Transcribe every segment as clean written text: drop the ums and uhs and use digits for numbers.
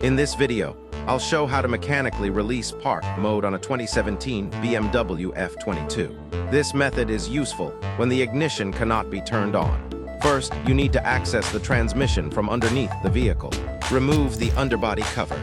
In this video, I'll show how to mechanically release park mode on a 2017 BMW F22. This method is useful when the ignition cannot be turned on. First, you need to access the transmission from underneath the vehicle. Remove the underbody cover.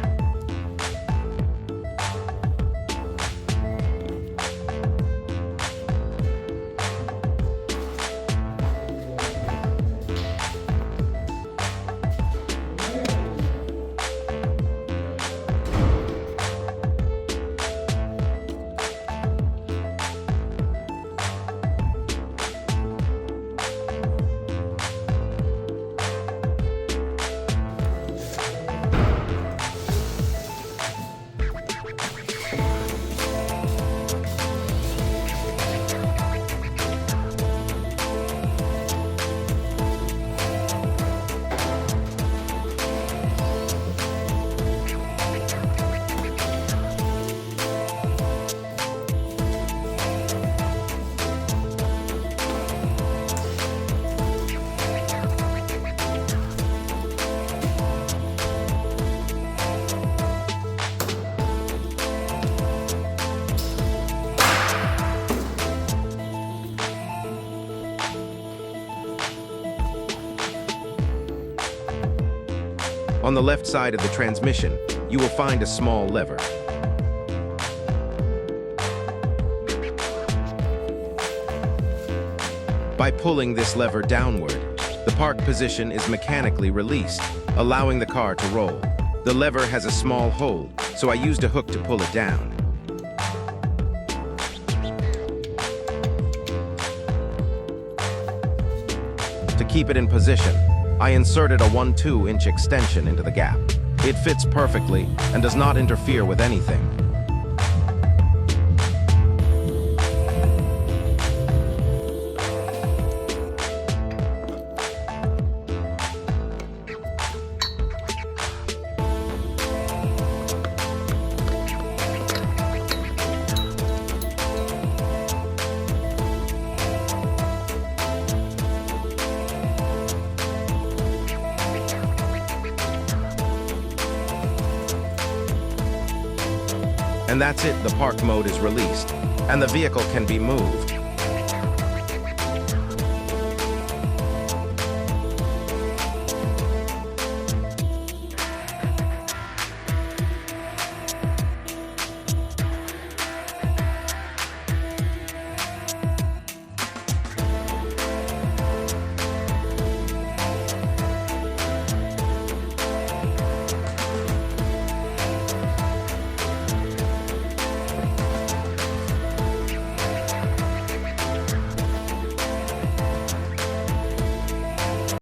On the left side of the transmission, you will find a small lever. By pulling this lever downward, the park position is mechanically released, allowing the car to roll. The lever has a small hole, so I used a hook to pull it down. To keep it in position, I inserted a 1/2-inch extension into the gap. It fits perfectly and does not interfere with anything. And that's it, the park mode is released, and the vehicle can be moved.